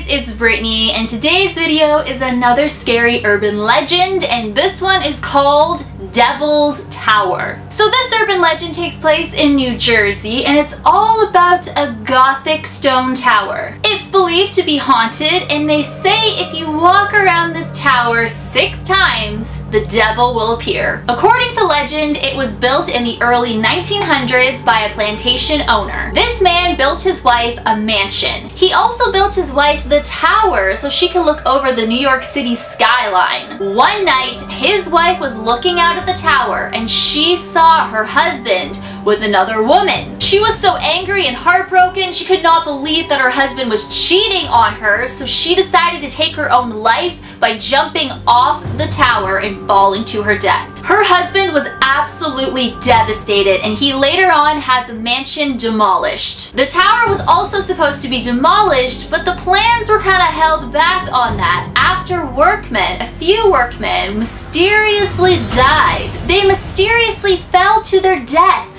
it's Brittany, and today's video is another scary urban legend, and this one is called Devil's Tower. So this urban legend takes place in New Jersey, and it's all about a Gothic stone tower. It's believed to be haunted, and they say if you walk around this tower 6 times, the devil will appear. According to legend, it was built in the early 1900s by a plantation owner. This man built his wife a mansion. He also built his wife the tower so she could look over the New York City skyline. One night, his wife was looking out of the tower and she saw her husband with another woman. She was so angry and heartbroken, she could not believe that her husband was cheating on her, so she decided to take her own life by jumping off the tower and falling to her death. Her husband was absolutely devastated, and he later on had the mansion demolished. The tower was also supposed to be demolished, but the plans were kind of held back on that after a few workmen mysteriously died. They mysteriously fell to their death,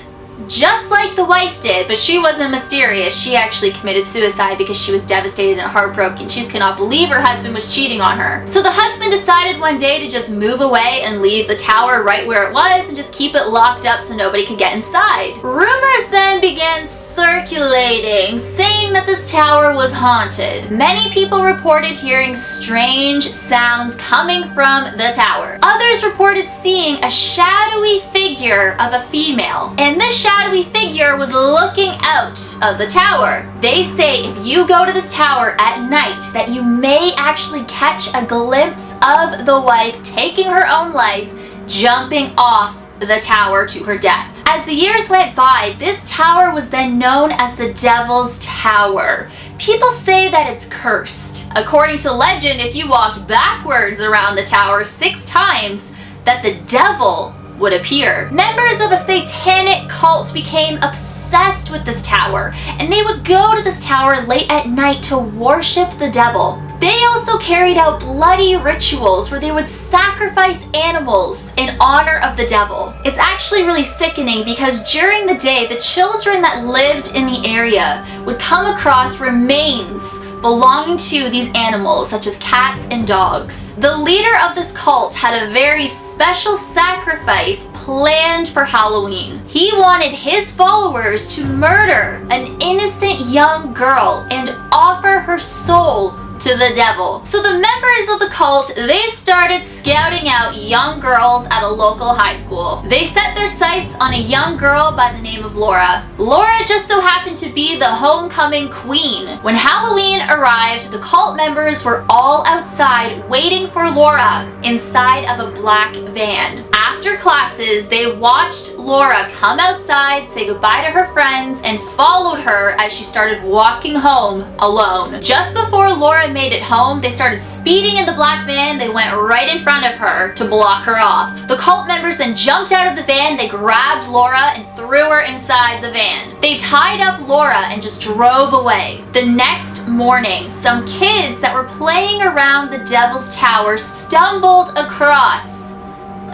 just like the wife did, but she wasn't mysterious. She actually committed suicide because she was devastated and heartbroken. She cannot believe her husband was cheating on her. So the husband decided one day to just move away and leave the tower right where it was and just keep it locked up so nobody could get inside. Rumors then began circulating, saying that this tower was haunted. Many people reported hearing strange sounds coming from the tower. Others reported seeing a shadowy figure of a female, and this shadowy figure was looking out of the tower. They say if you go to this tower at night that you may actually catch a glimpse of the wife taking her own life, jumping off the tower to her death. As the years went by, this tower was then known as the Devil's Tower. People say that it's cursed. According to legend, if you walked backwards around the tower 6 times, that the devil would appear. Members of a satanic cult became obsessed with this tower, and they would go to this tower late at night to worship the devil. They also carried out bloody rituals where they would sacrifice animals in honor of the devil. It's actually really sickening because during the day, the children that lived in the area would come across remains belonging to these animals, such as cats and dogs. The leader of this cult had a very special sacrifice planned for Halloween. He wanted his followers to murder an innocent young girl and offer her soul to the devil. So the members of the cult, they started scouting out young girls at a local high school. They set their sights on a young girl by the name of Laura. Laura just so happened to be the homecoming queen. When Halloween arrived, the cult members were all outside waiting for Laura inside of a black van. After classes, they watched Laura come outside, say goodbye to her friends, and followed her as she started walking home alone. Just before Laura made it home, they started speeding in the black van. They went right in front of her to block her off. The cult members then jumped out of the van, they grabbed Laura and threw her inside the van. They tied up Laura and just drove away. The next morning, some kids that were playing around the Devil's Tower stumbled across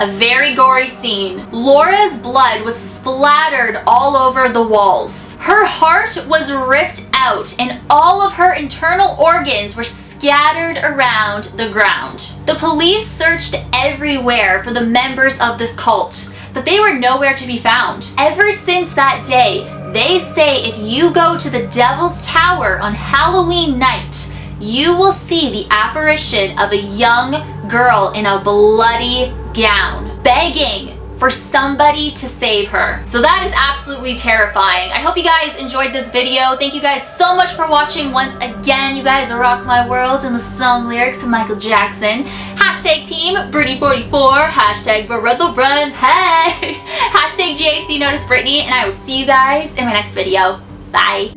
a very gory scene. Laura's blood was splattered all over the walls. Her heart was ripped out and all of her internal organs were scattered around the ground. The police searched everywhere for the members of this cult, but they were nowhere to be found. Ever since that day, they say if you go to the Devil's Tower on Halloween night, you will see the apparition of a young girl in a bloody gown, begging for somebody to save her. So that is absolutely terrifying. I hope you guys enjoyed this video. Thank you guys so much for watching once again. You guys rock my world and the song lyrics of Michael Jackson. Hashtag team Brittney44, hashtag Brother Runs, hey! Hashtag GAC Notice Brittney, and I will see you guys in my next video. Bye.